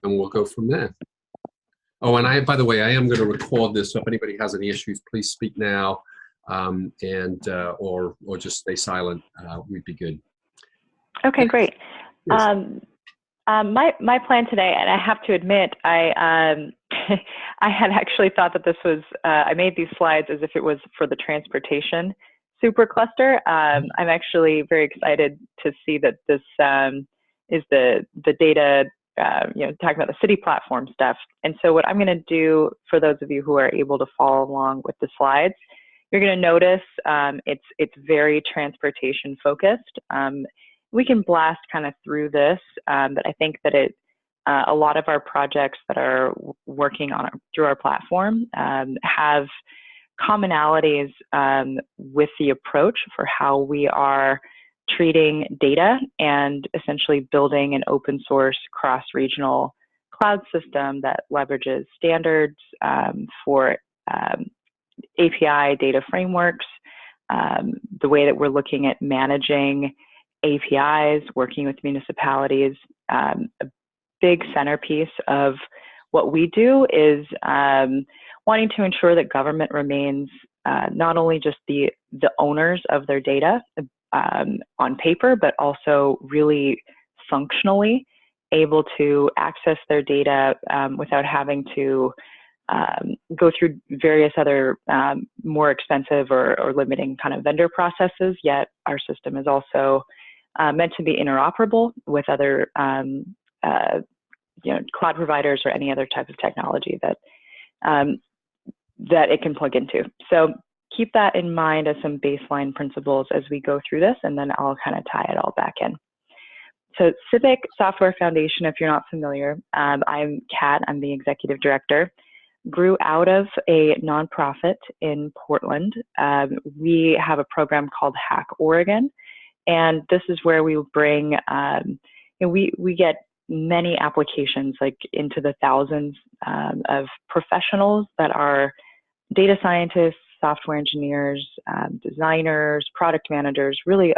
and we'll go from there. Oh, and by the way, I am going to record this, so if anybody has any issues, please speak now, or just stay silent. We'd be good. Okay, great. Yes. My plan today, and I have to admit, I had actually thought that this was, I made these slides as if it was for the transportation supercluster. I'm actually very excited to see that this is the data, talking about the city platform stuff. And so what I'm going to do, for those of you who are able to follow along with the slides, you're going to notice it's very transportation focused. We can blast kind of through this, but I think that a lot of our projects that are working on through our platform have commonalities with the approach for how we are treating data and essentially building an open source cross-regional cloud system that leverages standards for API data frameworks, the way that we're looking at managing APIs, working with municipalities. A big centerpiece of what we do is wanting to ensure that government remains not only just the owners of their data on paper, but also really functionally able to access their data without having to go through various other more expensive or limiting kind of vendor processes. Yet our system is also meant to be interoperable with other cloud providers or any other type of technology that it can plug into. So keep that in mind as some baseline principles as we go through this, and then I'll kind of tie it all back in. So Civic Software Foundation, if you're not familiar, I'm Kat, I'm the executive director, grew out of a nonprofit in Portland. We have a program called Hack Oregon, and this is where we bring, we get many applications, like into the thousands of professionals that are data scientists, software engineers, designers, product managers, really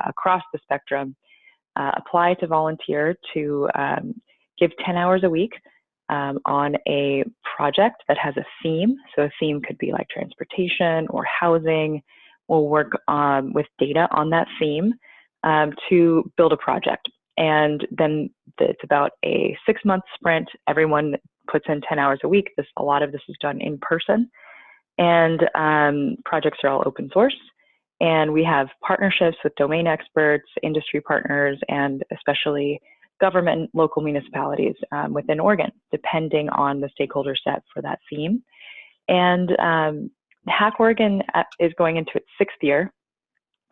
across the spectrum, apply to volunteer to give 10 hours a week on a project that has a theme. So a theme could be like transportation or housing. We'll work with data on that theme to build a project. And then it's about a 6-month sprint. Everyone puts in 10 hours a week. A lot of this is done in person. And projects are all open source. And we have partnerships with domain experts, industry partners, and especially government and local municipalities within Oregon, depending on the stakeholder set for that theme. And Hack Oregon is going into its 6th year,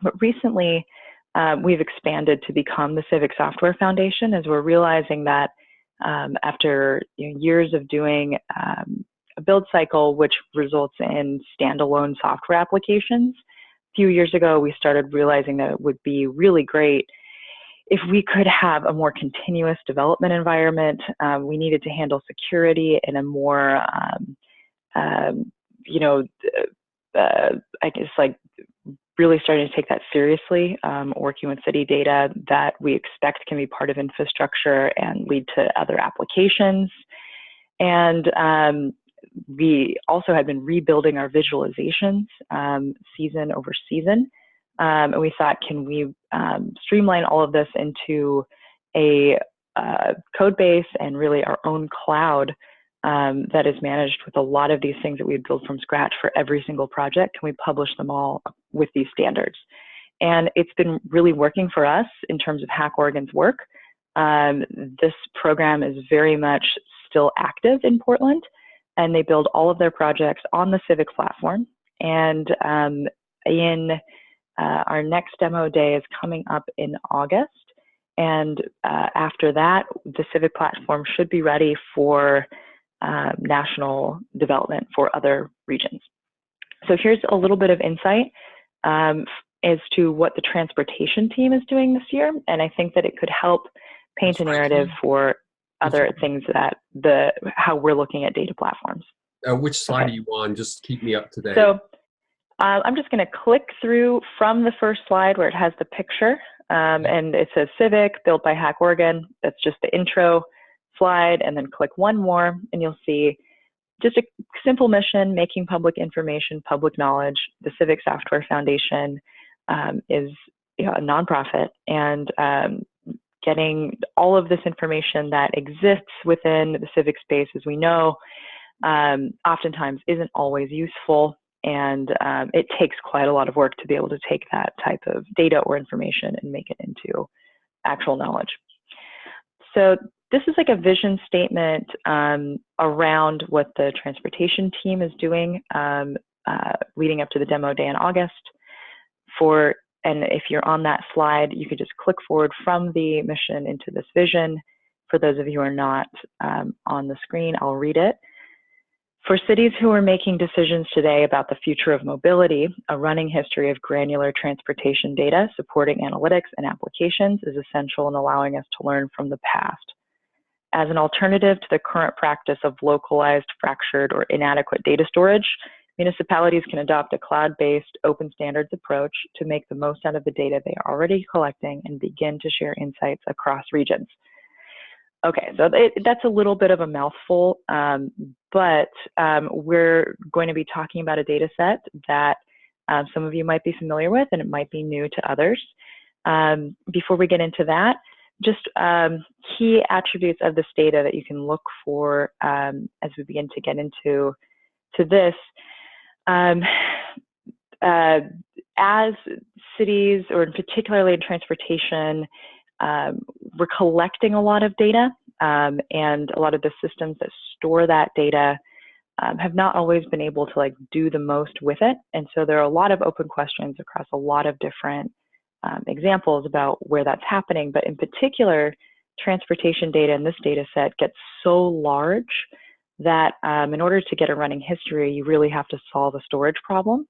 but recently we've expanded to become the Civic Software Foundation, as we're realizing that after years of doing a build cycle, which results in standalone software applications, a few years ago we started realizing that it would be really great if we could have a more continuous development environment. We needed to handle security in a more, I guess, like really starting to take that seriously, working with city data that we expect can be part of infrastructure and lead to other applications. And we also had been rebuilding our visualizations season over season. And we thought, can we streamline all of this into a code base and really our own cloud that is managed with a lot of these things that we build from scratch for every single project? Can we publish them all with these standards? And it's been really working for us in terms of Hack Oregon's work. This program is very much still active in Portland, and they build all of their projects on the Civic platform. And our next demo day is coming up in August. And after that, the Civic platform should be ready for national development for other regions. So here's a little bit of insight as to what the transportation team is doing this year. And I think that it could help paint a narrative for other things that how we're looking at data platforms. Which slide are you on? Just keep me up to date. So I'm just going to click through from the first slide where it has the picture, and it says Civic, built by Hack Oregon. That's just the intro. slide and then click one more, and you'll see just a simple mission, making public information, public knowledge. The Civic Software Foundation is a nonprofit, and getting all of this information that exists within the civic space, as we know, oftentimes isn't always useful, and it takes quite a lot of work to be able to take that type of data or information and make it into actual knowledge. So this is like a vision statement around what the transportation team is doing leading up to the demo day in August. And if you're on that slide, you could just click forward from the mission into this vision. For those of you who are not on the screen, I'll read it. For cities who are making decisions today about the future of mobility, a running history of granular transportation data supporting analytics and applications is essential in allowing us to learn from the past. As an alternative to the current practice of localized, fractured, or inadequate data storage, municipalities can adopt a cloud-based open standards approach to make the most out of the data they are already collecting and begin to share insights across regions. Okay, so that's a little bit of a mouthful, but we're going to be talking about a data set that some of you might be familiar with, and it might be new to others. Before we get into that, just key attributes of this data that you can look for as we begin to get into this. As cities, or particularly in transportation, we're collecting a lot of data, and a lot of the systems that store that data have not always been able to do the most with it. And so there are a lot of open questions across a lot of different examples about where that's happening. But in particular, transportation data in this data set gets so large that in order to get a running history, you really have to solve a storage problem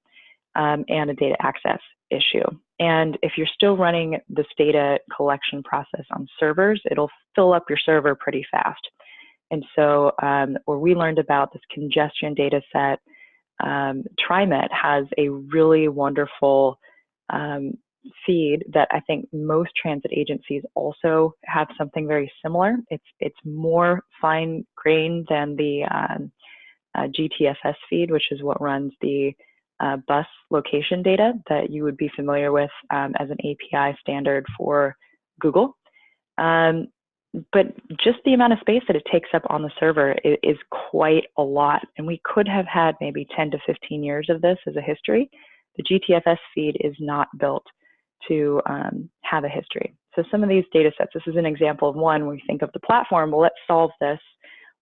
and a data access issue. And if you're still running this data collection process on servers, it'll fill up your server pretty fast. And so where we learned about this congestion data set, TriMet has a really wonderful feed that I think most transit agencies also have something very similar. It's more fine-grained than the GTFS feed, which is what runs the bus location data that you would be familiar with as an API standard for Google. But just the amount of space that it takes up on the server is quite a lot. And we could have had maybe 10 to 15 years of this as a history. The GTFS feed is not built to have a history. So some of these data sets, this is an example of one where we think of the platform, well, let's solve this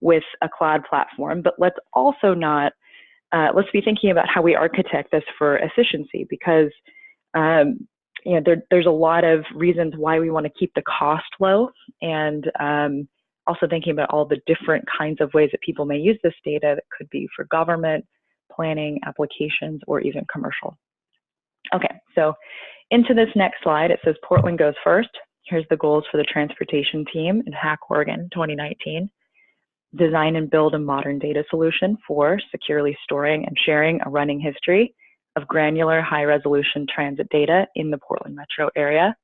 with a cloud platform, but let's also not, let's be thinking about how we architect this for efficiency, because there's a lot of reasons why we want to keep the cost low, and also thinking about all the different kinds of ways that people may use this data that could be for government, planning, applications, or even commercial. Okay, so into this next slide, it says Portland goes first. Here's the goals for the transportation team in HAC Oregon 2019. Design and build a modern data solution for securely storing and sharing a running history of granular high-resolution transit data in the Portland metro area.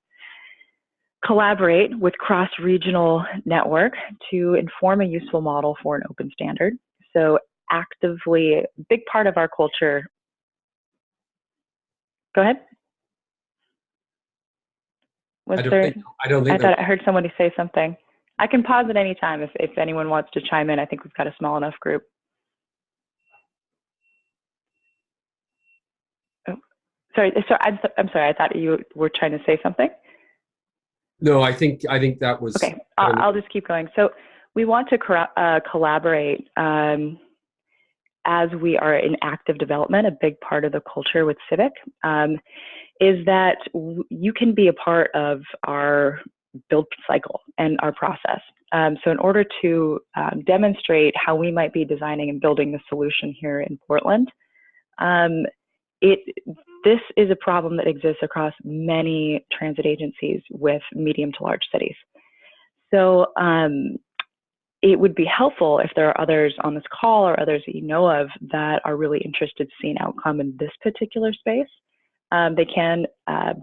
Collaborate with cross-regional network to inform a useful model for an open standard. So actively, a big part of our culture. Go ahead. I thought I heard somebody say something. I can pause at any time if anyone wants to chime in. I think we've got a small enough group. Oh, sorry. So I'm sorry. I thought you were trying to say something. No, I think that was okay. I'll just keep going. So we want to collaborate as we are in active development. A big part of the culture with Civic is that you can be a part of our build cycle and our process. So in order to demonstrate how we might be designing and building the solution here in Portland, this is a problem that exists across many transit agencies with medium to large cities. So it would be helpful if there are others on this call or others that you know of that are really interested to see an outcome in this particular space. They can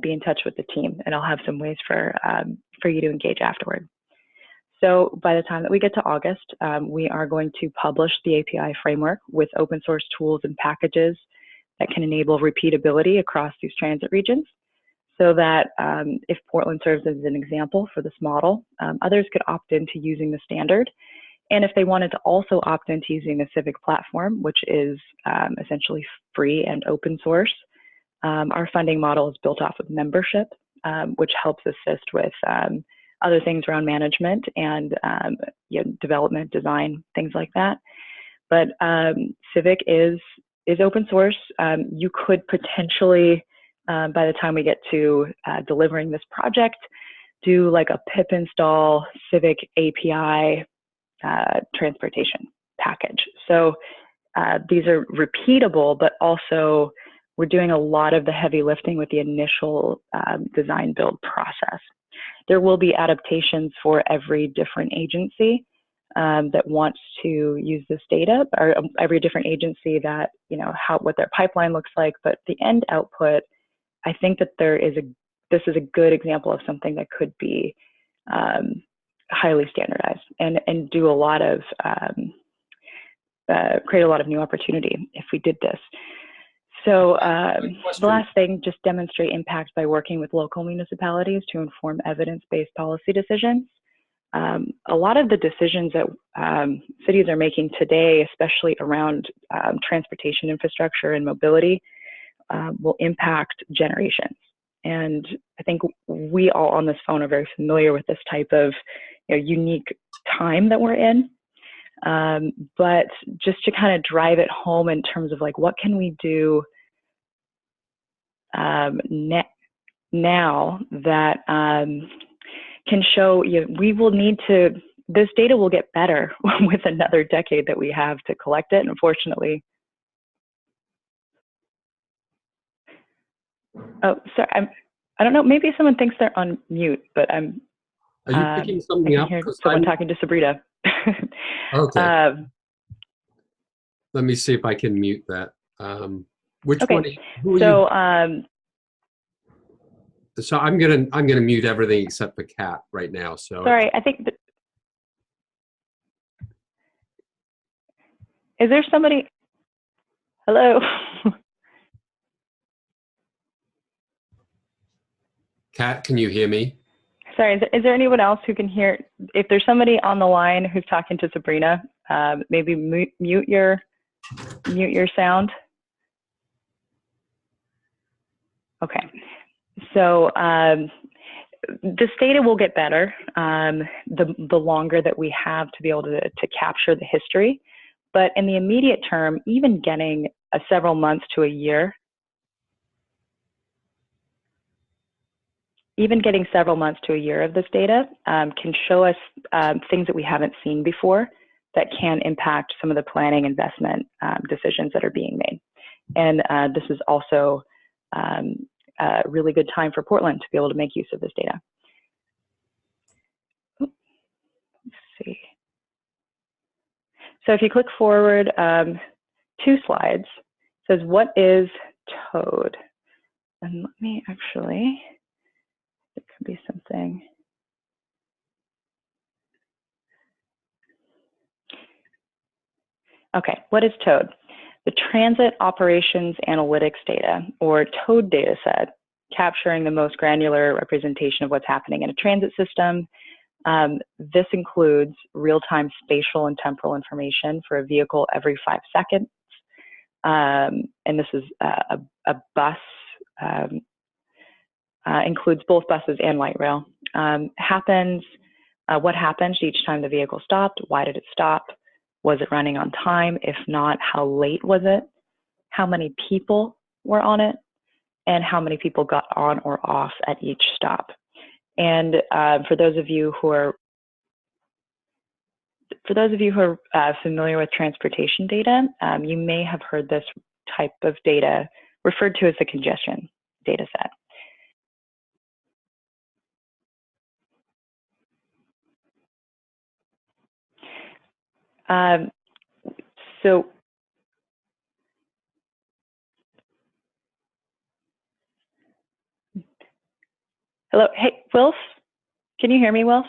be in touch with the team, and I'll have some ways for you to engage afterward. So by the time that we get to August, we are going to publish the API framework with open source tools and packages that can enable repeatability across these transit regions, so that if Portland serves as an example for this model, others could opt into using the standard. And if they wanted to also opt into using the Civic Platform, which is essentially free and open source, our funding model is built off of membership, which helps assist with other things around management and development, design, things like that. But Civic is open source. You could potentially, by the time we get to delivering this project, do like a pip install Civic API transportation package. So these are repeatable, but also we're doing a lot of the heavy lifting with the initial design build process. There will be adaptations for every different agency that wants to use this data, or every different agency that, what their pipeline looks like. But the end output, I think that this is a good example of something that could be highly standardized and do a lot of create a lot of new opportunity if we did this. So the last thing, just demonstrate impact by working with local municipalities to inform evidence-based policy decisions. A lot of the decisions that cities are making today, especially around transportation infrastructure and mobility, will impact generations. And I think we all on this phone are very familiar with this type of unique time that we're in. But just to kind of drive it home in terms of like, what can we do now that can show we will need to, this data will get better with another decade that we have to collect it. And unfortunately, oh, sorry, I don't know, maybe someone thinks they're on mute, but Are you picking something up? I can hear someone talking to Sabrina. Okay. Let me see if I can mute that. Which one? Who are you? So I'm gonna mute everything except for Kat right now. So sorry, I think. Is there somebody? Hello. Kat, can you hear me? Sorry, is there anyone else who can hear? If there's somebody on the line who's talking to Sabrina, maybe mute your sound. Okay. So this data will get better the longer that we have to be able to capture the history. But in the immediate term, even getting several months to a year, of this data can show us things that we haven't seen before that can impact some of the planning investment decisions that are being made. And this is also a really good time for Portland to be able to make use of this data. Let's see. So if you click forward 2 slides, it says, what is TOAD? And let me actually, it could be something. Okay, what is TOAD? The Transit Operations Analytics Data, or TOAD data set, capturing the most granular representation of what's happening in a transit system. This includes real-time spatial and temporal information for a vehicle every 5 seconds. And this is a bus, includes both buses and light rail. What happened each time the vehicle stopped? Why did it stop? Was it running on time? If not, how late was it? How many people were on it? And how many people got on or off at each stop? And for those of you who are familiar with transportation data, you may have heard this type of data referred to as the congestion data set. So hello, hey, Wilf, can you hear me, Wilf?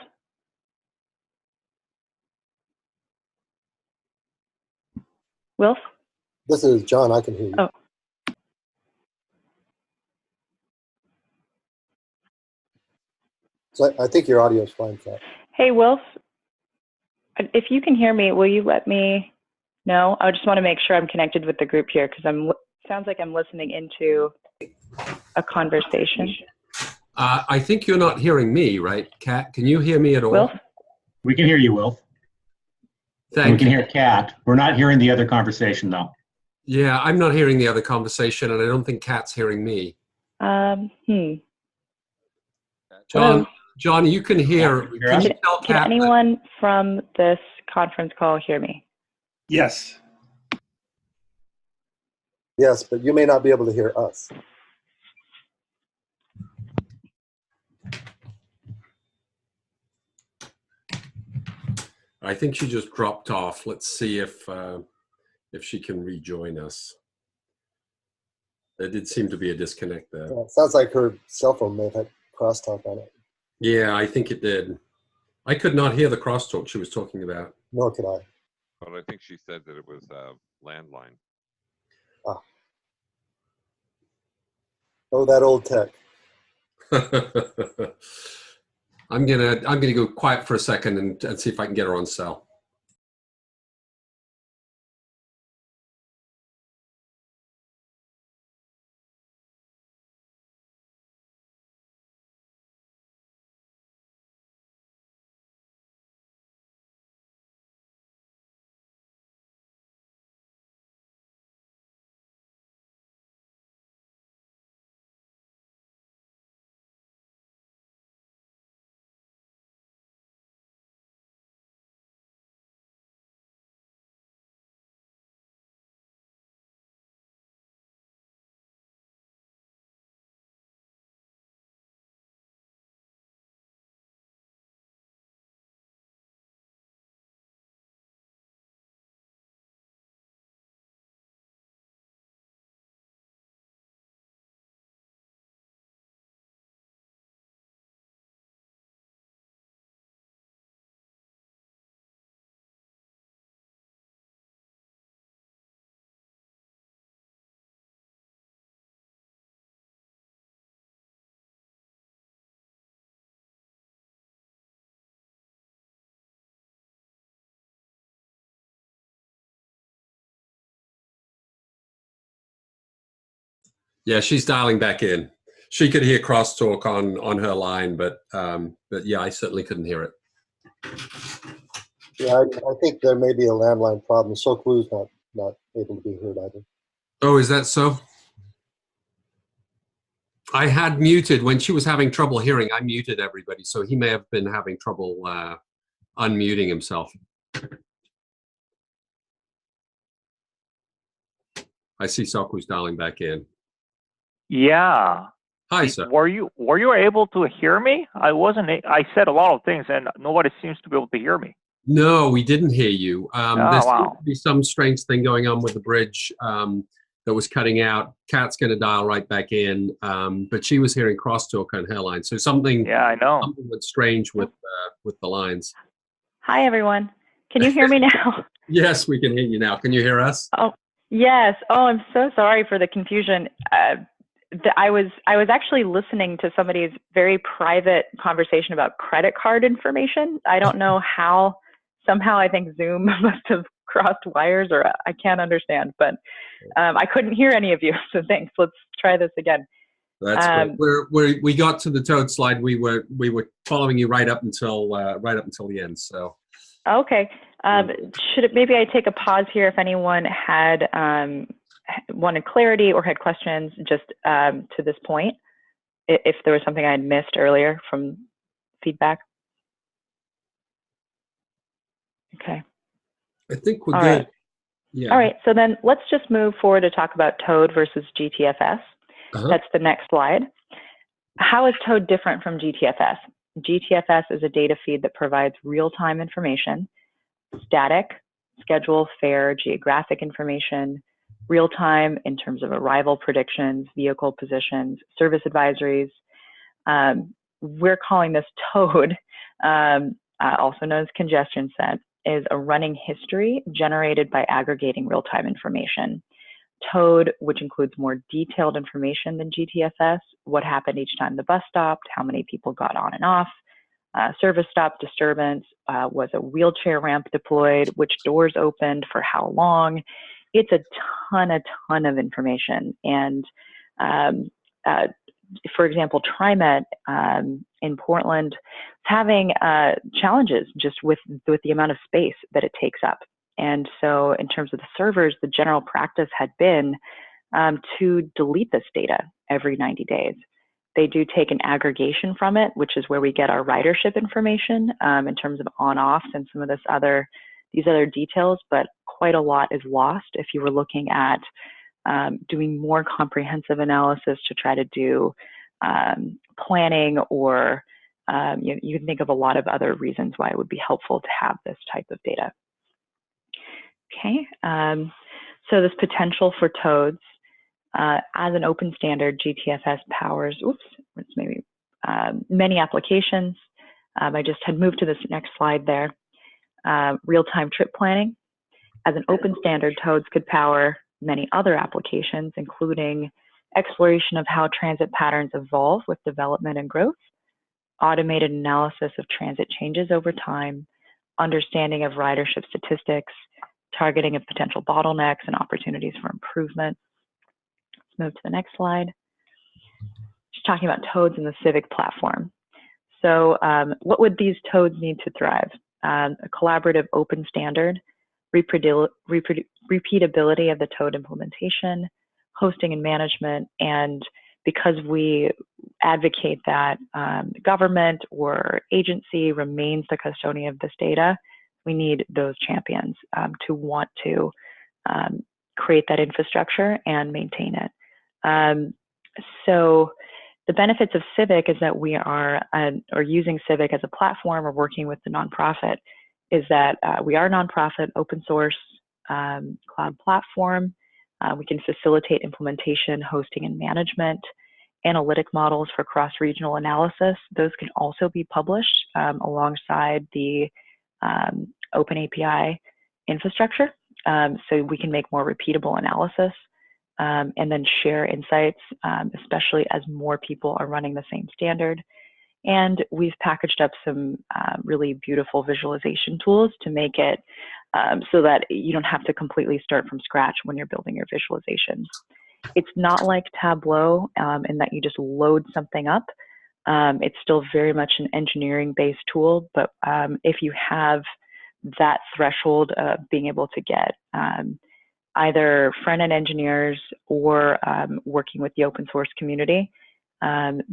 Wilf? This is John. I can hear you. Oh. So I think your audio is fine, Kat. Hey, Wilf, if you can hear me, will you let me know? I just want to make sure I'm connected with the group here because sounds like I'm listening into a conversation. I think you're not hearing me, right, Kat? Can you hear me at all? Wilf? We can hear you, Wilf. Thank you. We can hear Kat. We're not hearing the other conversation, though. Yeah, I'm not hearing the other conversation, and I don't think Kat's hearing me. John, you can hear. Can you tell Kat? Can anyone from this conference call hear me? Yes. Yes, but you may not be able to hear us. I think she just dropped off. Let's see if she can rejoin us. There did seem to be a disconnect there. Yeah, it sounds like her cell phone may have had crosstalk on it. Yeah, I think it did. I could not hear the crosstalk she was talking about. Nor could I. But I think she said that it was landline. Ah. Oh, that old tech. I'm gonna go quiet for a second and see if I can get her on cell. Yeah, she's dialing back in. She could hear crosstalk on her line, but yeah, I certainly couldn't hear it. Yeah, I think there may be a landline problem. Soklu's not able to be heard either. Oh, is that so? I had muted when she was having trouble hearing. I muted everybody, so he may have been having trouble unmuting himself. I see Soklu's dialing back in. Yeah. Hi, sir. Were you able to hear me? I wasn't. I said a lot of things, and nobody seems to be able to hear me. No, we didn't hear you. There seems to be some strange thing going on with the bridge that was cutting out. Kat's going to dial right back in, but she was hearing crosstalk on her line. So something. Yeah, I know. Something was strange with the lines. Hi, everyone. Can you hear me now? Yes, we can hear you now. Can you hear us? Oh, yes. Oh, I'm so sorry for the confusion. I was actually listening to somebody's very private conversation about credit card information. I don't know how. Somehow I think Zoom must have crossed wires, or I can't understand, but I couldn't hear any of you. So thanks. Let's try this again. That's great. We got to the Toad slide. We were following you right up until the end. So okay. Maybe I take a pause here if anyone had wanted clarity or had questions just to this point, if there was something I had missed earlier from feedback. Okay. I think we're All good. Right. Yeah. All right. So then let's just move forward to talk about Toad versus GTFS. That's the next slide. How is Toad different from GTFS? GTFS is a data feed that provides real-time information, static, schedule, fare, geographic information, real-time in terms of arrival predictions, vehicle positions, service advisories. We're calling this Toad, also known as congestion set. is a running history generated by aggregating real-time information. Toad, which includes more detailed information than GTFS, what happened each time the bus stopped, how many people got on and off, service stop disturbance, was a wheelchair ramp deployed, which doors opened for how long. It's a ton of information. And for example, TriMet in Portland is having challenges just with the amount of space that it takes up. And so in terms of the servers, the general practice had been to delete this data every 90 days. They do take an aggregation from it, which is where we get our ridership information in terms of on-offs and some of these other details, but quite a lot is lost if you were looking at doing more comprehensive analysis to try to do planning, or you can think of a lot of other reasons why it would be helpful to have this type of data. Okay, so this potential for toads, as an open standard, GTFS powers, many applications. I just had moved to this next slide there. Real-time trip planning. As an open standard, toads could power many other applications, including exploration of how transit patterns evolve with development and growth, automated analysis of transit changes over time, understanding of ridership statistics, targeting of potential bottlenecks and opportunities for improvement. Let's move to the next slide. Just talking about toads in the Civic Platform. So what would these toads need to thrive? A collaborative open standard, repeatability of the toad implementation, hosting and management, and because we advocate that government or agency remains the custodian of this data, we need those champions to want to create that infrastructure and maintain it. So the benefits of Civic is that we are, or using Civic as a platform or working with the nonprofit, is that we are a nonprofit, open source cloud platform. We can facilitate implementation, hosting, and management, analytic models for cross-regional analysis. Those can also be published alongside the open API infrastructure, so we can make more repeatable analysis and then share insights, especially as more people are running the same standard. And we've packaged up some really beautiful visualization tools to make it so that you don't have to completely start from scratch when you're building your visualizations. It's not like Tableau in that you just load something up. It's still very much an engineering-based tool, but if you have that threshold of being able to get either front-end engineers or working with the open source community, it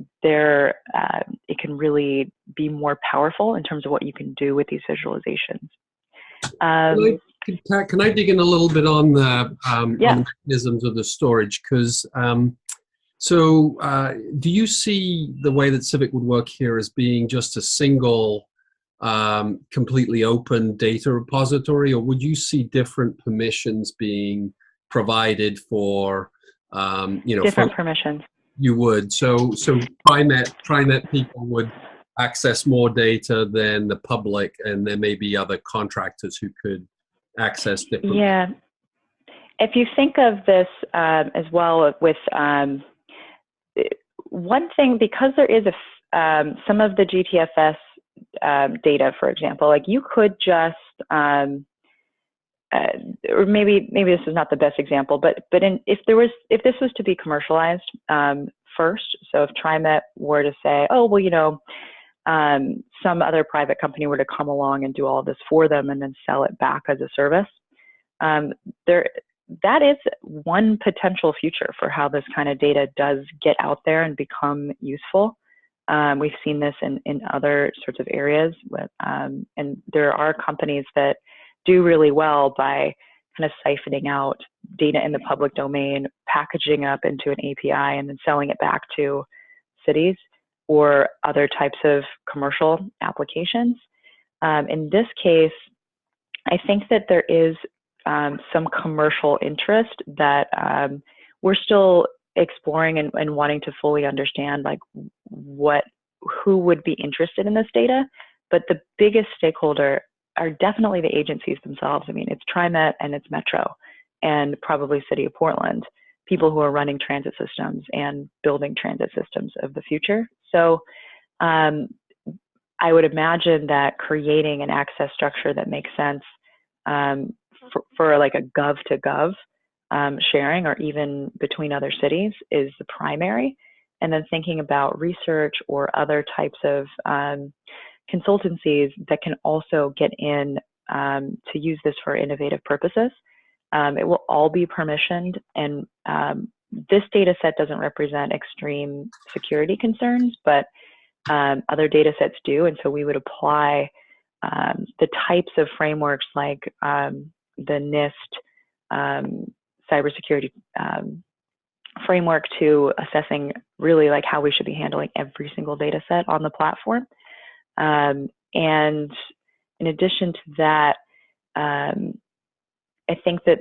can really be more powerful in terms of what you can do with these visualizations. Can I dig in a little bit on the, on the mechanisms of the storage? Because do you see the way that Civic would work here as being just a single, completely open data repository, or would you see different permissions being provided for, different permissions? You would. So TriMet people would access more data than the public, and there may be other contractors who could access different. Yeah. If you think of this as well with one thing, because there is some of the GTFS data, for example, like you could just, or maybe this is not the best example, but if this was to be commercialized first, so if TriMet were to say, oh, well, some other private company were to come along and do all of this for them and then sell it back as a service, that is one potential future for how this kind of data does get out there and become useful. We've seen this in other sorts of areas, and there are companies that do really well by kind of siphoning out data in the public domain, packaging up into an API, and then selling it back to cities or other types of commercial applications. In this case, I think that there is some commercial interest that we're still exploring and wanting to fully understand, like who would be interested in this data. But the biggest stakeholder are definitely the agencies themselves. I mean, it's TriMet and it's Metro and probably City of Portland, people who are running transit systems and building transit systems of the future. So I would imagine that creating an access structure that makes sense for like a gov to gov sharing, or even between other cities, is the primary. And then thinking about research or other types of consultancies that can also get in to use this for innovative purposes. It will all be permissioned, and this data set doesn't represent extreme security concerns, but other data sets do. And so we would apply the types of frameworks like the NIST cybersecurity framework to assessing really like how we should be handling every single data set on the platform. And in addition to that, I think that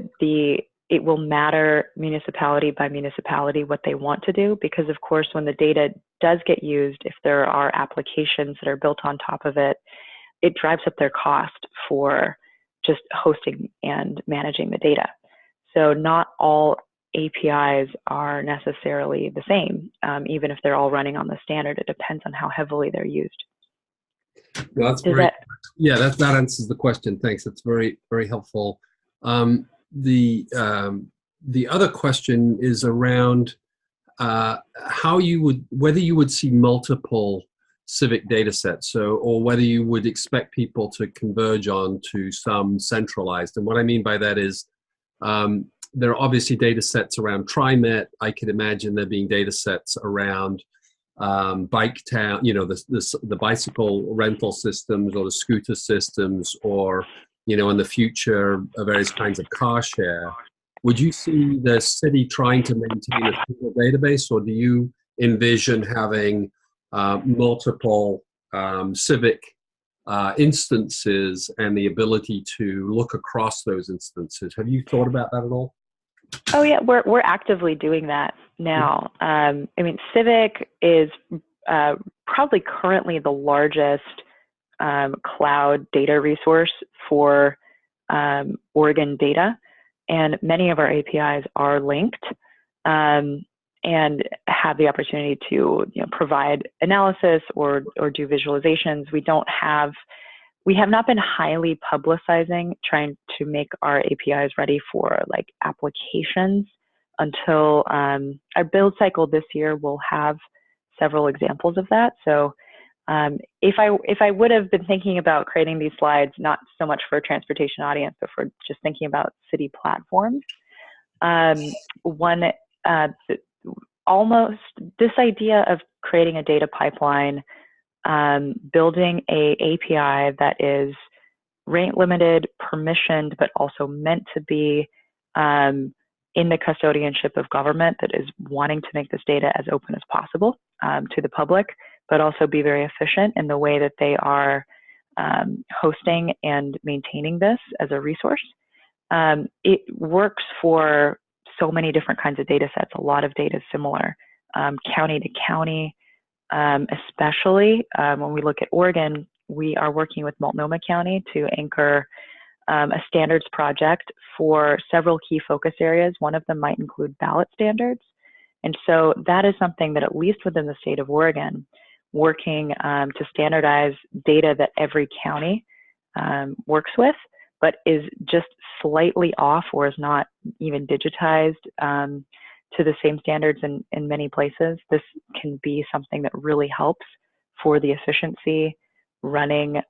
it will matter municipality by municipality what they want to do, because of course when the data does get used, if there are applications that are built on top of it, it drives up their cost for just hosting and managing the data. So not all APIs are necessarily the same, even if they're all running on the standard. It depends on how heavily they're used. No, that's great. Yeah, that answers the question. Thanks. That's very, very helpful. The other question is around whether you would see multiple civic data sets, or whether you would expect people to converge on to some centralized. And what I mean by that is there are obviously data sets around TriMet. I could imagine there being data sets around Bike Town, the bicycle rental systems or the scooter systems, or in the future various kinds of car share. Would you see the city trying to maintain a single database, or do you envision having multiple civic instances and the ability to look across those instances? Have you thought about that at all? Oh yeah, we're actively doing that now. I mean, Civic is probably currently the largest cloud data resource for Oregon data, and many of our APIs are linked and have the opportunity to provide analysis or do visualizations. We have not been highly publicizing trying to make our APIs ready for like applications until our build cycle this year will have several examples of that. So if I would have been thinking about creating these slides, not so much for a transportation audience, but for just thinking about city platforms, almost this idea of creating a data pipeline, building a API that is rate limited, permissioned, but also meant to be in the custodianship of government, that is wanting to make this data as open as possible to the public, but also be very efficient in the way that they are hosting and maintaining this as a resource. It works for so many different kinds of data sets. A lot of data is similar, county to county, especially when we look at Oregon. We are working with Multnomah County to anchor a standards project for several key focus areas. One of them might include ballot standards. And so that is something that, at least within the state of Oregon, working to standardize data that every county works with, but is just slightly off or is not even digitized to the same standards in many places. This can be something that really helps for the efficiency running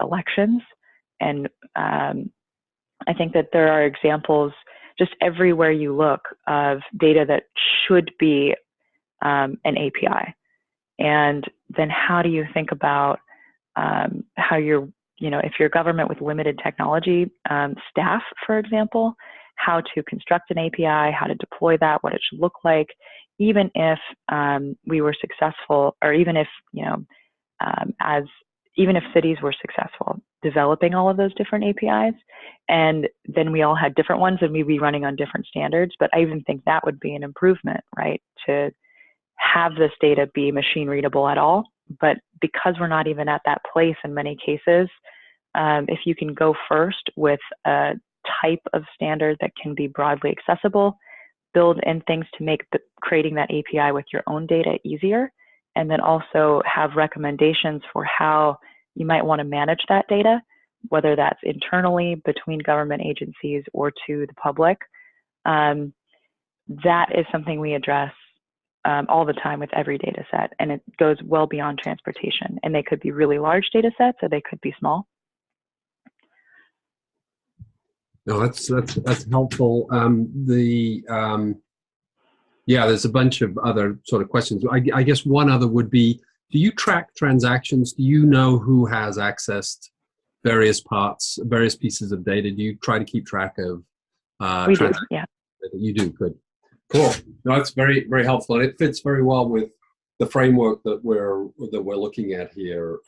elections. And I think that there are examples just everywhere you look of data that should be an API. And then how do you think about how if you're government with limited technology staff, for example, how to construct an API, how to deploy that, what it should look like, even if we were successful, or even if, even if cities were successful developing all of those different APIs, and then we all had different ones and we'd be running on different standards. But I even think that would be an improvement, right? To have this data be machine readable at all. But because we're not even at that place in many cases, If you can go first with a type of standard that can be broadly accessible, build in things to make creating that API with your own data easier, and then also have recommendations for how you might want to manage that data, whether that's internally between government agencies or to the public. That is something we address all the time with every data set, and it goes well beyond transportation. And they could be really large data sets, or they could be small. No, that's helpful. Yeah, there's a bunch of other sort of questions. I guess one other would be, do you track transactions? Do you know who has accessed various pieces of data? Do you try to keep track of we do, yeah. You do, good. Cool. No, that's very, very helpful. And it fits very well with the framework that we're looking at here.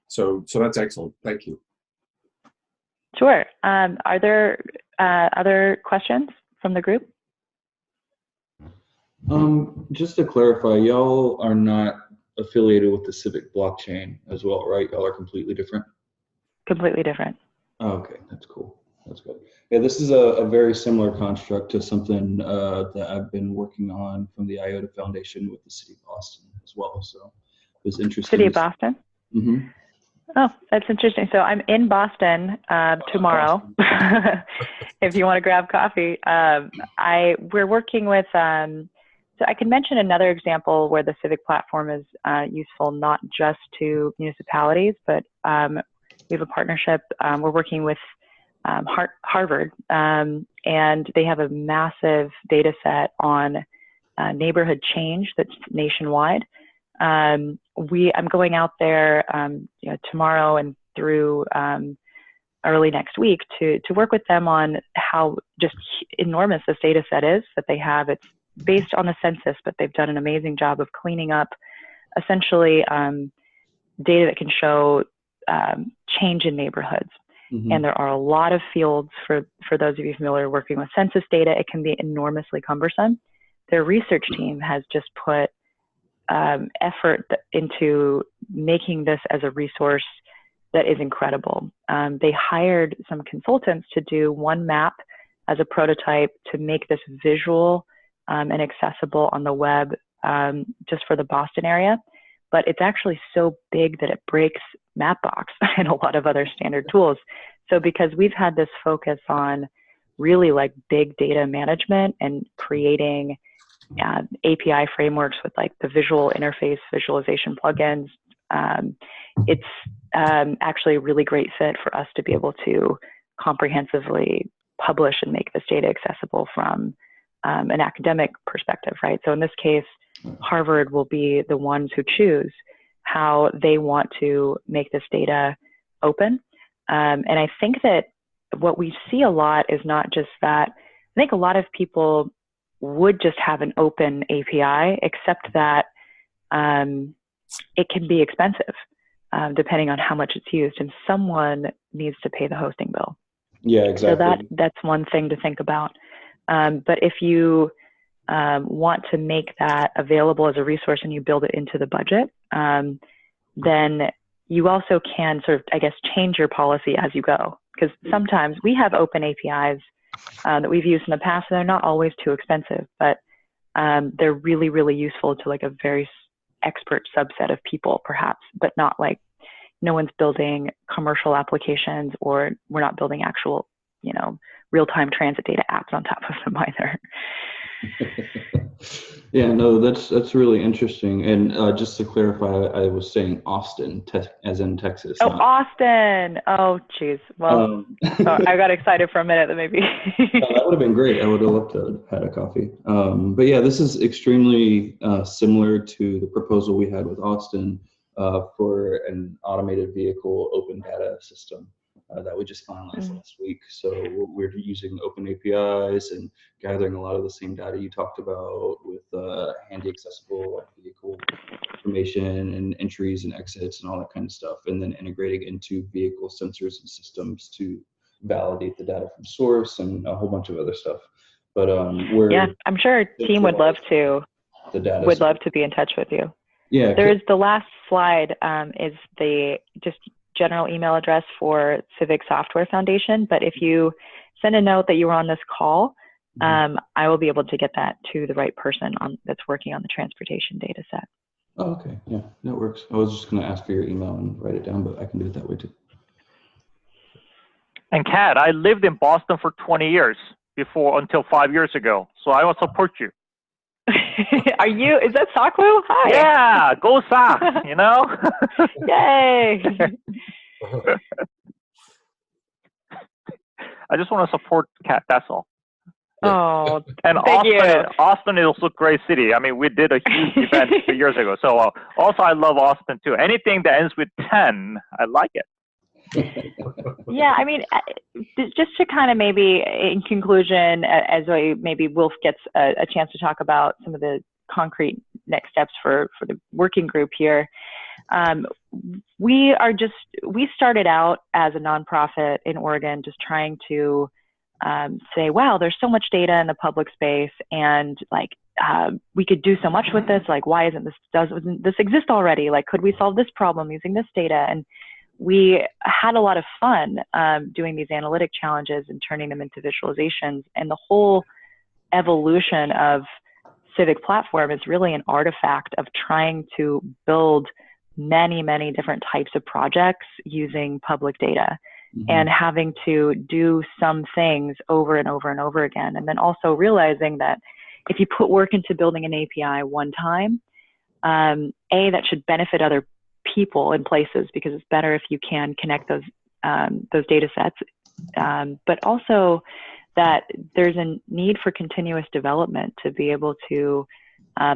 So that's excellent. Thank you. Sure. Are there other questions from the group? Just to clarify, y'all are not affiliated with the Civic blockchain as well, right? Y'all are completely different? Completely different. Oh, okay, that's cool. That's good. Yeah, this is a very similar construct to something that I've been working on from the IOTA Foundation with the City of Boston as well. So it was interesting. City of Boston? Mm-hmm. Oh, that's interesting. So I'm in Boston tomorrow. If you want to grab coffee. We're working with, so I can mention another example where the Civic Platform is useful not just to municipalities, but we have a partnership. We're working with Harvard, and they have a massive data set on neighborhood change that's nationwide. I'm going out there tomorrow and through early next week to work with them on how just enormous this data set is that they have. It's based on the census, but they've done an amazing job of cleaning up essentially data that can show change in neighborhoods. Mm-hmm. And there are a lot of fields for those of you familiar working with census data. It can be enormously cumbersome. Their research team has just put effort into making this as a resource that is incredible. They hired some consultants to do one map as a prototype to make this visual and accessible on the web just for the Boston area. But it's actually so big that it breaks Mapbox and a lot of other standard tools. So because we've had this focus on really like big data management and creating API frameworks with like the visual interface visualization plugins, it's actually a really great fit for us to be able to comprehensively publish and make this data accessible from an academic perspective, right? So in this case, Harvard will be the ones who choose how they want to make this data open. And I think that what we see a lot is not just that. I think a lot of people would just have an open API, except that it can be expensive depending on how much it's used, and someone needs to pay the hosting bill. Yeah, exactly. So that's one thing to think about. But if you want to make that available as a resource and you build it into the budget, then you also can sort of, I guess, change your policy as you go. Because sometimes we have open APIs that we've used in the past, and they're not always too expensive, but they're really, really useful to like a very expert subset of people, perhaps, but not like no one's building commercial applications, or we're not building actual, real-time transit data apps on top of them either. Yeah, no, that's really interesting. And just to clarify, I was saying Austin, as in Texas. Oh, Austin. Oh, geez. Well, I got excited for a minute that maybe. That would have been great. I would have loved to have had a coffee. But yeah, this is extremely similar to the proposal we had with Austin for an automated vehicle open data system that we just finalized last week. So we're using open APIs and gathering a lot of the same data you talked about with handy accessible vehicle information and entries and exits and all that kind of stuff, and then integrating into vehicle sensors and systems to validate the data from source and a whole bunch of other stuff. But I'm sure team would love to be in touch with you. Yeah, there's the last slide is just general email address for Civic Software Foundation, but if you send a note that you were on this call, I will be able to get that to the right person that's working on the transportation data set. Oh, okay. Yeah, that works. I was just going to ask for your email and write it down, but I can do it that way too. And Kat, I lived in Boston for 20 years until 5 years ago. So I will support you. Is that Sakwu? Hi. Yeah, go Sock, you know? Yay. I just want to support Kat, that's all. Oh, and thank you. Austin is also a great city. I mean, we did a huge event 2 years ago. So also I love Austin too. Anything that ends with 10, I like it. Yeah, I mean, just to kind of maybe in conclusion, as maybe Wilf gets a chance to talk about some of the concrete next steps for the working group here. We started out as a nonprofit in Oregon, just trying to say, wow, there's so much data in the public space, and like we could do so much with this. Like, why doesn't this exist already? Like, could we solve this problem using this data? And we had a lot of fun doing these analytic challenges and turning them into visualizations. And the whole evolution of Civic Platform is really an artifact of trying to build many, many different types of projects using public data, and having to do some things over and over and over again. And then also realizing that if you put work into building an API one time, that should benefit other people in places, because it's better if you can connect those data sets, but also that there's a need for continuous development to be able to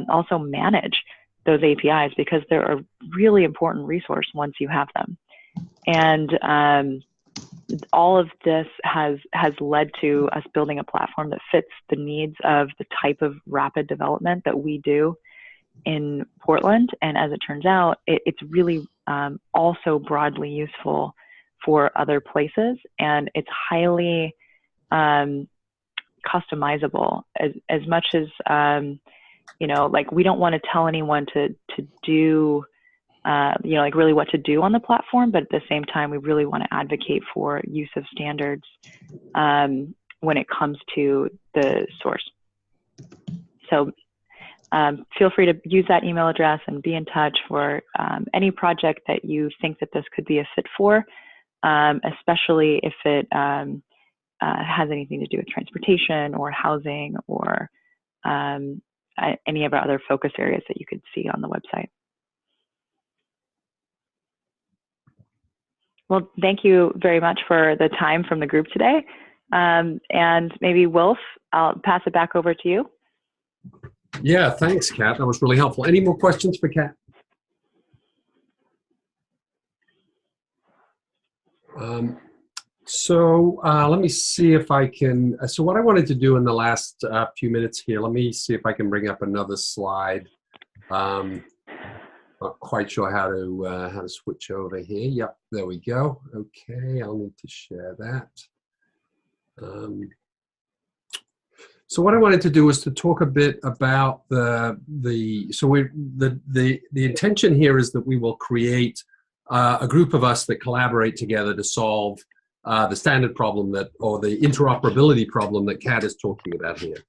also manage those APIs, because they're a really important resource once you have them. And all of this has led to us building a platform that fits the needs of the type of rapid development that we do in Portland. And as it turns out, it's really also broadly useful for other places, and it's highly customizable. As much as like, we don't want to tell anyone to do like really what to do on the platform, but at the same time, we really want to advocate for use of standards when it comes to the source. So feel free to use that email address and be in touch for any project that you think that this could be a fit for, especially if it has anything to do with transportation or housing or any of our other focus areas that you could see on the website. Well, thank you very much for the time from the group today. And maybe Wilf, I'll pass it back over to you. Yeah, thanks, Kat. That was really helpful. Any more questions for Kat? Let me see if I can. So what I wanted to do in the last few minutes here, let me see if I can bring up another slide. Not quite sure how to switch over here. Yep, there we go. Okay, I'll need to share that. So what I wanted to do was to talk a bit about the intention here is that we will create a group of us that collaborate together to solve the standard problem or the interoperability problem that Kat is talking about here.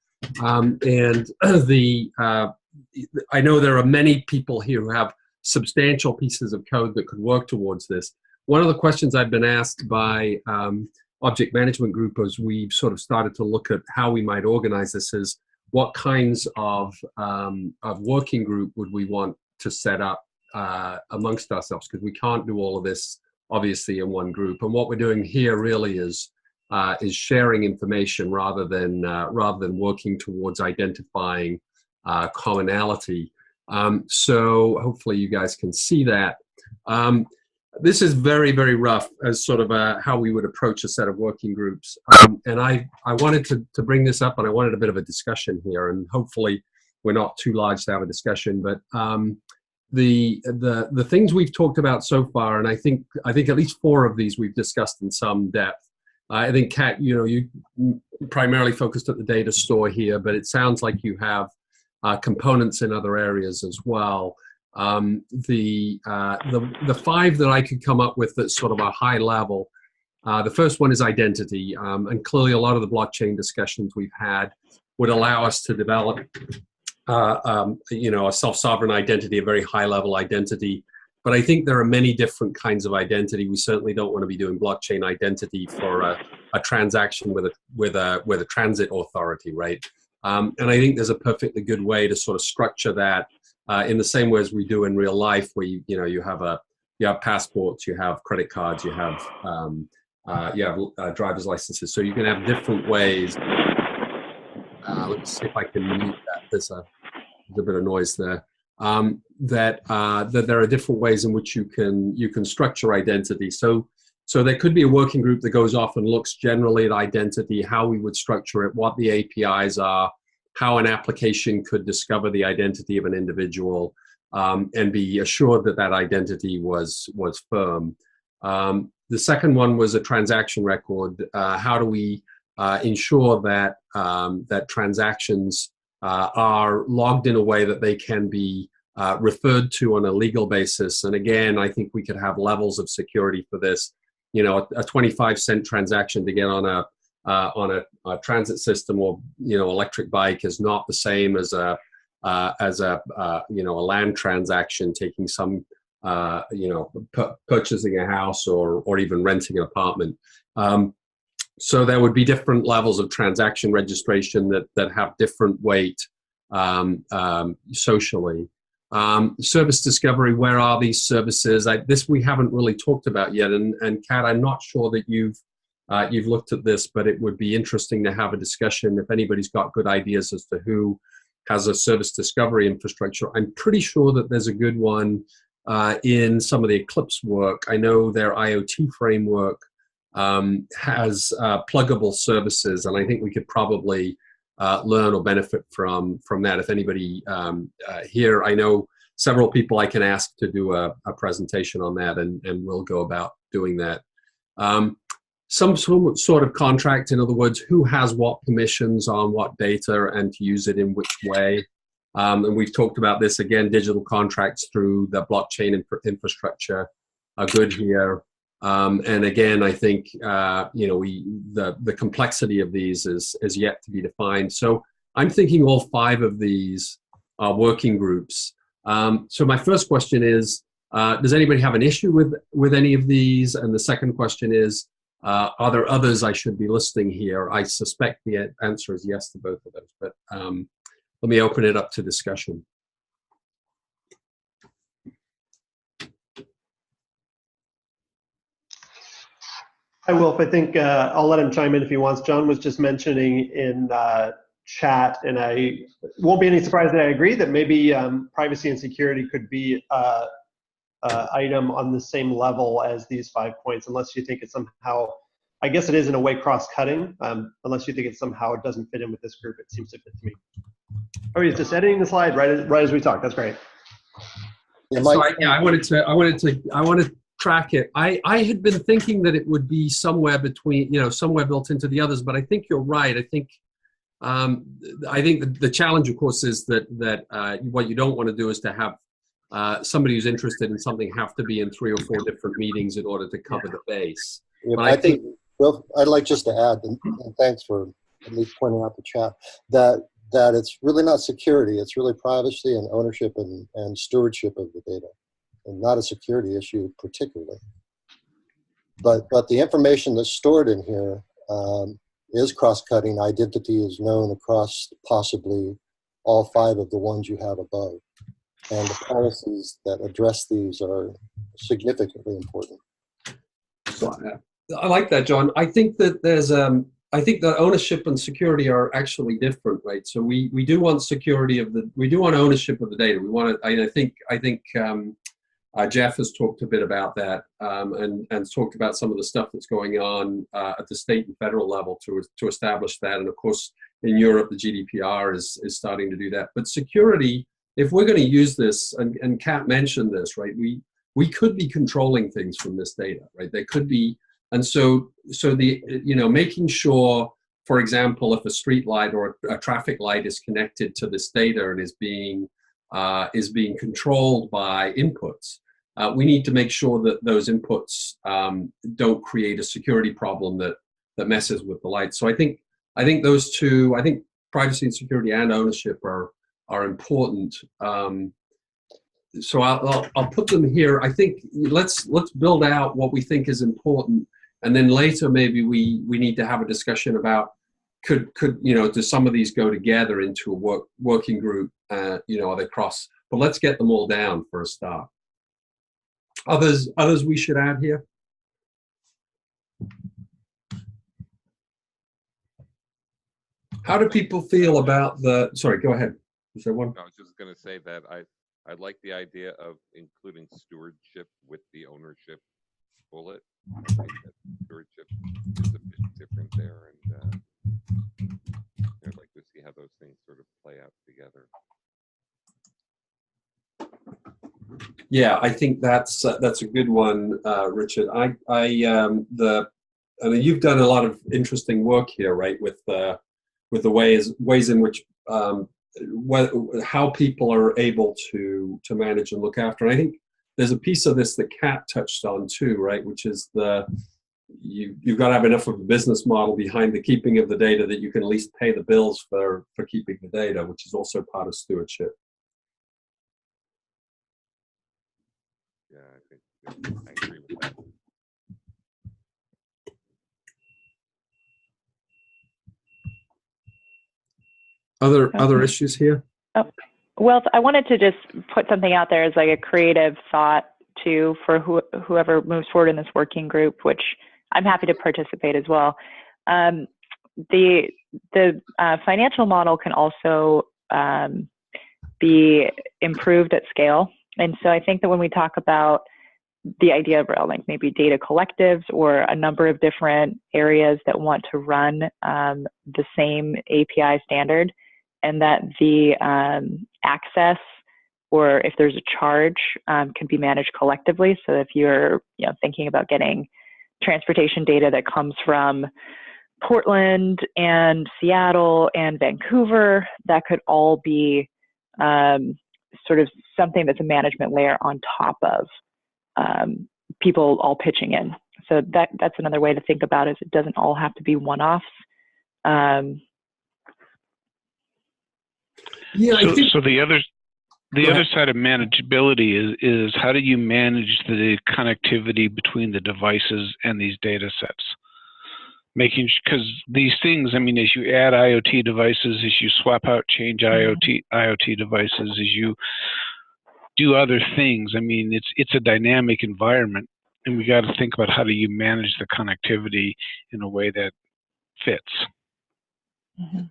I know there are many people here who have substantial pieces of code that could work towards this. One of the questions I've been asked by object management group as we've sort of started to look at how we might organize this is, what kinds of working group would we want to set up amongst ourselves, because we can't do all of this obviously in one group. And what we're doing here really is sharing information rather than working towards identifying commonality. So hopefully you guys can see that. This is very, very rough as sort of how we would approach a set of working groups. And I wanted to bring this up, and I wanted a bit of a discussion here, and hopefully we're not too large to have a discussion, but the things we've talked about so far, and I think at least 4 of these we've discussed in some depth. I think, Kat, you primarily focused at the data store here, but it sounds like you have components in other areas as well. The 5 that I could come up with that's sort of a high level. The first one is identity, and clearly a lot of the blockchain discussions we've had would allow us to develop, a self-sovereign identity, a very high-level identity. But I think there are many different kinds of identity. We certainly don't want to be doing blockchain identity for a transaction with a transit authority, right? And I think there's a perfectly good way to sort of structure that in the same way as we do in real life, where you have passports, you have credit cards, you have driver's licenses. So you can have different ways. Let's see if I can mute that. There's a bit of noise there. That there are different ways in which you can structure identity. So there could be a working group that goes off and looks generally at identity, how we would structure it, what the APIs are, how an application could discover the identity of an individual, and be assured that that identity was firm. The second one was a transaction record. How do we ensure that that transactions are logged in a way that they can be referred to on a legal basis? And again, I think we could have levels of security for this. A 25-cent transaction to get on a transit system or electric bike is not the same as a land transaction, taking some purchasing a house or even renting an apartment. So there would be different levels of transaction registration that have different weight socially. Service discovery, where are these services? This we haven't really talked about yet. And Kat, I'm not sure that you've looked at this, but it would be interesting to have a discussion if anybody's got good ideas as to who has a service discovery infrastructure. I'm pretty sure that there's a good one in some of the Eclipse work. I know their IoT framework has pluggable services, and I think we could probably learn or benefit from that. If anybody here, I know several people I can ask to do a presentation on that, and we'll go about doing that. Some sort of contract, in other words, who has what permissions on what data and to use it in which way. And we've talked about this again, digital contracts through the blockchain infrastructure are good here. And again, I think the complexity of these is yet to be defined. So I'm thinking all 5 of these are working groups. So my first question is, does anybody have an issue with any of these? And the second question is, are there others I should be listing here? I suspect the answer is yes to both of those, but let me open it up to discussion. Hi, Wilf. I think I'll let him chime in if he wants. John was just mentioning in chat, and I won't be any surprise that I agree that maybe privacy and security could be item on the same level as these 5 points, unless you think it's somehow, I guess it is in a way cross-cutting, unless you think it somehow doesn't fit in with this group. It seems to fit to me. Oh, he's just editing the slide right as we talk. That's great. Yeah, so I wanted to track it. I had been thinking that it would be somewhere between, somewhere built into the others, but I think you're right. I think the challenge, of course, is that what you don't want to do is to have somebody who's interested in something have to be in 3 or 4 different meetings in order to cover the base. Yeah, but I think, well, I'd like just to add, and thanks for at least pointing out the chat, that it's really not security, it's really privacy and ownership and stewardship of the data, and not a security issue particularly. But the information that's stored in here is cross-cutting. Identity is known across possibly all 5 of the ones you have above. And the policies that address these are significantly important. So, I like that, John. I think that there's I think that ownership and security are actually different, right? So we do want security we do want ownership of the data. We want to, I think Jeff has talked a bit about that and talked about some of the stuff that's going on at the state and federal level to establish that. And of course, in Europe, the GDPR is starting to do that. But security, if we're going to use this, and Kat mentioned this, right? We could be controlling things from this data, right? There could be. And so the, making sure, for example, if a street light or a traffic light is connected to this data and is being is being controlled by inputs. We need to make sure that those inputs don't create a security problem that messes with the light. So I think those two, I think privacy and security and ownership are important. So I'll put them here. I think let's build out what we think is important, and then later maybe we need to have a discussion about could do some of these go together into a working group? Are they cross? But let's get them all down for a start. Others we should add here. How do people feel about the? Sorry, go ahead. Is there one? I was just going to say that I like the idea of including stewardship with the ownership bullet. I think that stewardship is a bit different there, and I'd like to see how those things sort of play out together. Yeah, I think that's a good one, Richard. I mean, you've done a lot of interesting work here, right? With the ways in which how people are able to manage and look after. And I think there's a piece of this that Kat touched on too, right? Which is you've got to have enough of a business model behind the keeping of the data that you can at least pay the bills for keeping the data, which is also part of stewardship. Yeah, I agree with that. Other issues here? Oh, well, I wanted to just put something out there as like a creative thought too for whoever moves forward in this working group, which I'm happy to participate as well. The financial model can also be improved at scale. And so I think that when we talk about the idea of like maybe data collectives or a number of different areas that want to run the same API standard, and that the access, or if there's a charge, can be managed collectively. So if you're thinking about getting transportation data that comes from Portland and Seattle and Vancouver, that could all be sort of something that's a management layer on top of people all pitching in. So that's another way to think about it. It doesn't all have to be one-offs. So the other side of manageability is how do you manage the connectivity between the devices and these data sets? Because these things, I mean, as you add IoT devices, as you swap out, change IoT devices, as you do other things, I mean, it's a dynamic environment, and we got to think about how do you manage the connectivity in a way that fits. Mm-hmm.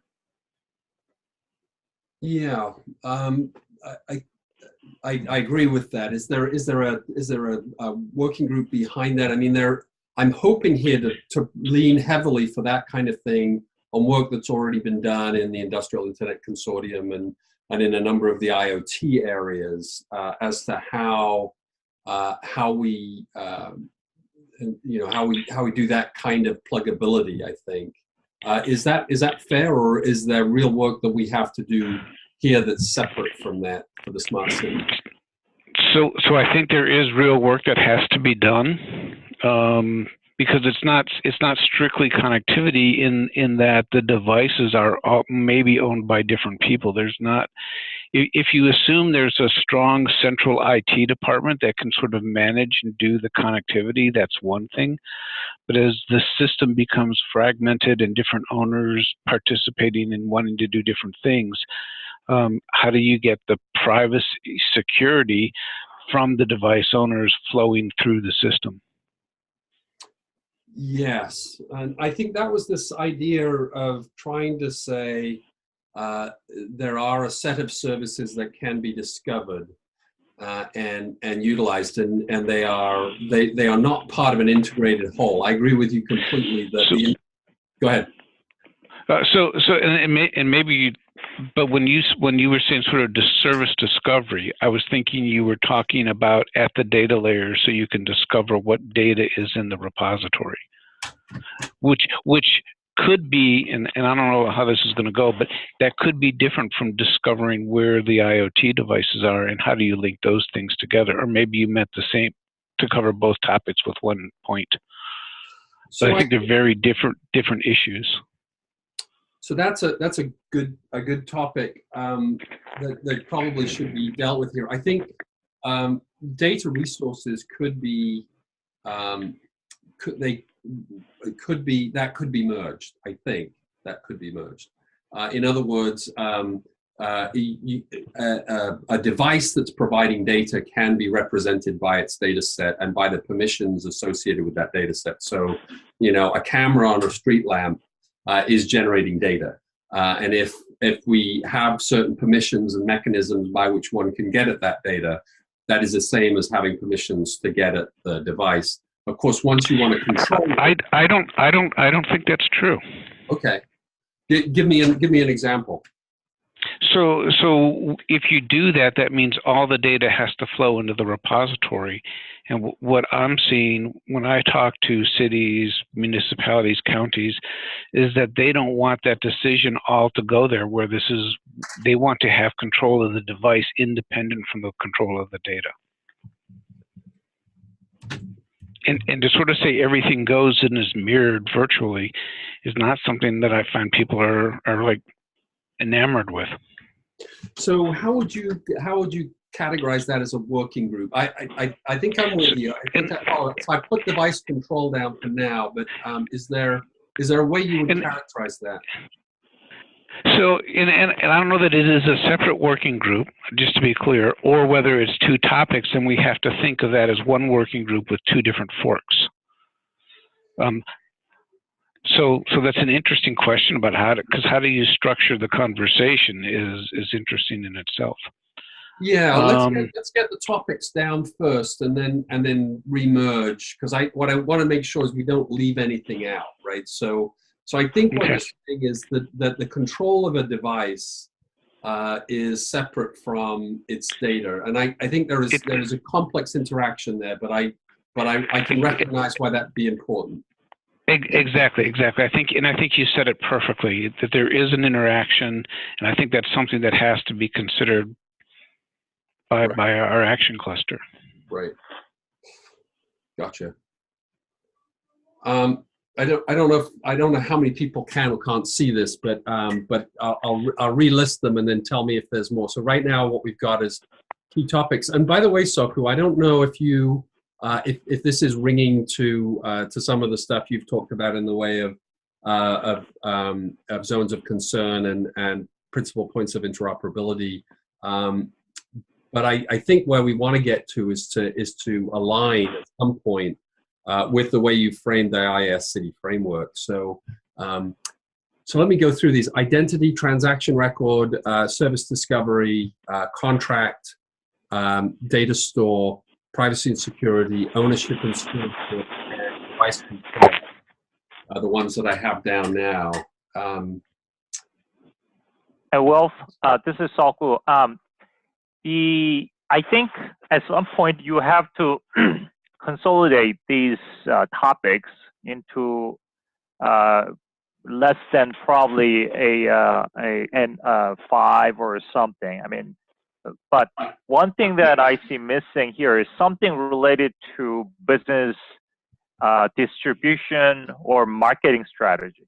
Yeah, I agree with that. Is there a working group behind that? I mean, I'm hoping here to lean heavily for that kind of thing on work that's already been done in the Industrial Internet Consortium and in a number of the IoT areas as to how we how we do that kind of pluggability. I think. Is that fair, or is there real work that we have to do here that's separate from that for the smart city? So I think there is real work that has to be done because it's not strictly connectivity in that the devices are maybe owned by different people. There's not. If you assume there's a strong central IT department that can sort of manage and do the connectivity, that's one thing. But as the system becomes fragmented and different owners participating and wanting to do different things, how do you get the privacy security from the device owners flowing through the system? Yes, and I think that was this idea of trying to say there are a set of services that can be discovered and utilized, and they are not part of an integrated whole. I agree with you completely. Go ahead. But when you were saying sort of service discovery, I was thinking you were talking about at the data layer, so you can discover what data is in the repository, which could be, and I don't know how this is going to go, but that could be different from discovering where the IoT devices are and how do you link those things together. Or maybe you meant the same to cover both topics with one point. So I think they're very different issues. So that's a good topic that probably should be dealt with here. I think data resources could be could be merged. I think that could be merged. In other words, a device that's providing data can be represented by its data set and by the permissions associated with that data set. So, a camera on a street lamp is generating data. And if we have certain permissions and mechanisms by which one can get at that data, that is the same as having permissions to get at the device. Of course, once you want to control it, I don't think that's true. Okay, give me an example. So if you do that, that means all the data has to flow into the repository. And what I'm seeing when I talk to cities, municipalities, counties, is that they don't want that decision all to go there, where they want to have control of the device independent from the control of the data. And to sort of say everything goes and is mirrored virtually is not something that I find people are like enamored with. So how would you categorize that as a working group? I think I'm with you. I put device control down for now, but is there a way you would characterize that? So, and I don't know that it is a separate working group, just to be clear, or whether it's two topics, and we have to think of that as one working group with two different forks. So that's an interesting question about how do you structure the conversation is interesting in itself. Yeah, let's get the topics down first, and then remerge, because what I want to make sure is we don't leave anything out, right? So I think what you're saying is that the control of a device is separate from its data, and I think there is a complex interaction there, but I can recognize why that'd be important. Exactly. I think you said it perfectly, that there is an interaction, and I think that's something that has to be considered by our action cluster. Right. Gotcha. I don't know how many people can or can't see this, but I'll relist them and then tell me if there's more. So right now, what we've got is key topics. And by the way, Soku, I don't know if you if this is ringing to some of the stuff you've talked about in the way of zones of concern and principal points of interoperability. But I think where we want to get to is to align at some point with the way you framed the IIS City framework. So let me go through these: identity, transaction record, service discovery, contract, data store, privacy and security, ownership and stewardship, and device control are the ones that I have down now. And Wilf, this is Salku. I think at some point you have to consolidate these topics into less than probably a 5 or something. I mean, but one thing that I see missing here is something related to business distribution or marketing strategy.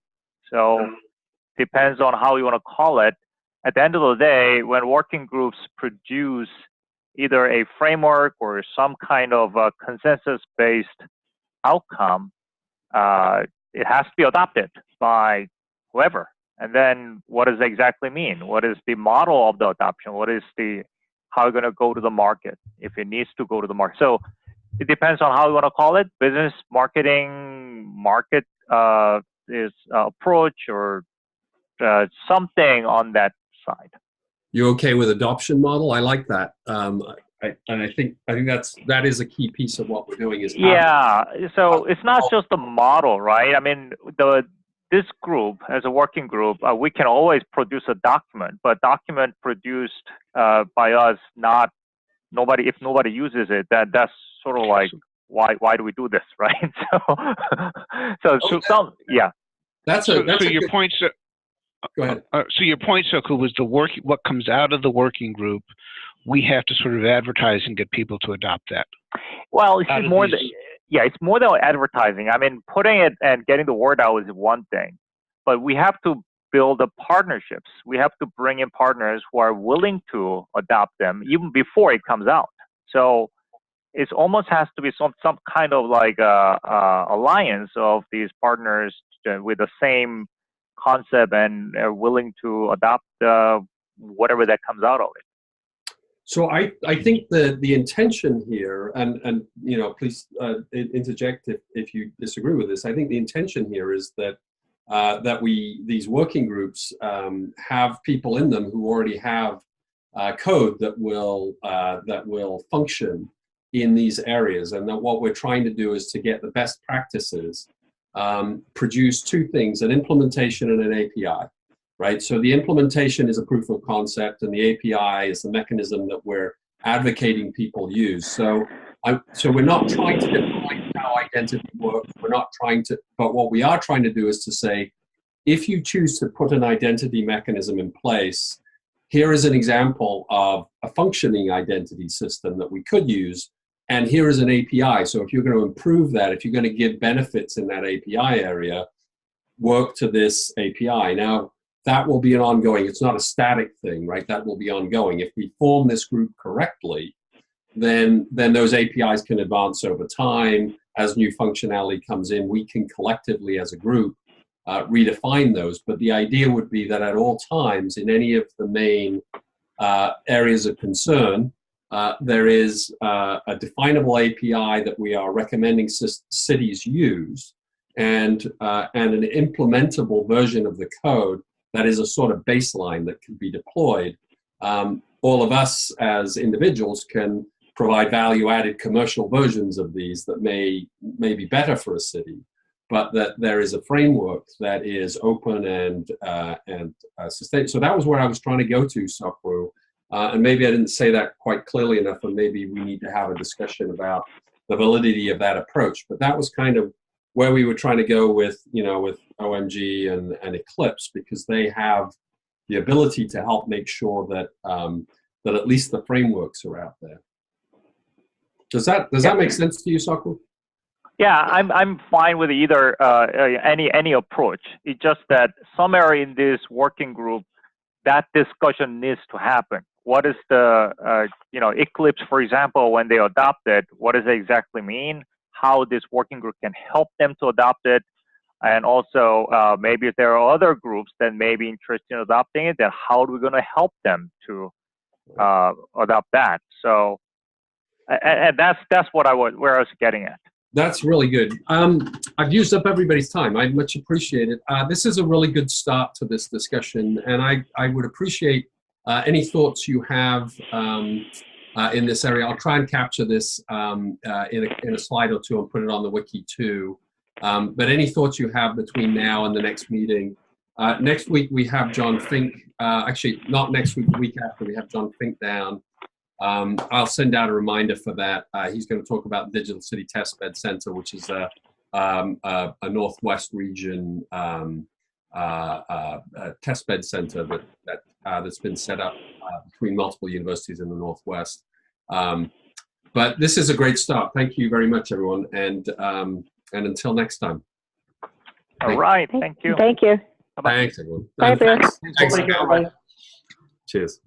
So depends on how you want to call it. At the end of the day, when working groups produce either a framework or some kind of consensus-based outcome, it has to be adopted by whoever. And then what does it exactly mean? What is the model of the adoption? What is how you're going to go to the market if it needs to go to the market? So it depends on how you want to call it: business, marketing, market is approach, or something on that side. You okay with adoption model? I like that. I think that is a key piece of what we're doing. Is so it's not just the model, right? I mean, this group as a working group, we can always produce a document, but document produced by us, if nobody uses it, that's sort of like why do we do this, right? So okay. So your point, go ahead. So your point, Soko, was what comes out of the working group, we have to sort of advertise and get people to adopt that. Well, it's more it's more than advertising. I mean, putting it and getting the word out is one thing, but we have to build the partnerships. We have to bring in partners who are willing to adopt them even before it comes out. So it almost has to be some kind of like alliance of these partners with the same concept and are willing to adopt whatever that comes out of it. So I think the intention here, and you know, please interject if you disagree with this. I think the intention here is that these working groups have people in them who already have code that will function in these areas, and that what we're trying to do is to get the best practices, produce two things: an implementation and an API. Right, so the implementation is a proof of concept, and the API is the mechanism that we're advocating people use. So we're not trying to define how identity works. We're not trying to, but what we are trying to do is to say, if you choose to put an identity mechanism in place, here is an example of a functioning identity system that we could use, and here is an API. So if you're going to improve that, if you're going to give benefits in that API area, work to this API. Now, that will be an ongoing, it's not a static thing, right? That will be ongoing. If we form this group correctly, then those APIs can advance over time. As new functionality comes in, we can collectively as a group redefine those. But the idea would be that at all times, in any of the main areas of concern, there is a definable API that we are recommending cities use, and an implementable version of the code that is a sort of baseline that can be deployed. All of us as individuals can provide value-added commercial versions of these that may be better for a city, but that there is a framework that is open and sustained. So that was where I was trying to go to, Sokru. And maybe I didn't say that quite clearly enough, and maybe we need to have a discussion about the validity of that approach. But that was kind of where we were trying to go with, you know, with OMG and Eclipse, because they have the ability to help make sure that that at least the frameworks are out there. Does that make sense to you, Sokru? Yeah, I'm fine with either any approach. It's just that somewhere in this working group, that discussion needs to happen. What is the Eclipse, for example, when they adopt it, what does it exactly mean? How this working group can help them to adopt it, and also maybe if there are other groups that may be interested in adopting it, then how are we going to help them to adopt that? So, and that's where I was getting at. That's really good. I've used up everybody's time. I much appreciate it. This is a really good start to this discussion, and I would appreciate any thoughts you have in this area. I'll try and capture this in a slide or two and put it on the wiki too. But any thoughts you have between now and the next meeting. Next week we have John Fink. Actually, not next week, the week after, we have John Fink down. I'll send out a reminder for that. He's going to talk about the Digital City Testbed Center, which is a Northwest region testbed center that's been set up between multiple universities in the Northwest. But this is a great start. Thank you very much, everyone, and until next time. All right. Thank you. Thank you. Thanks, everyone. Bye, Thanks, everyone. Cheers.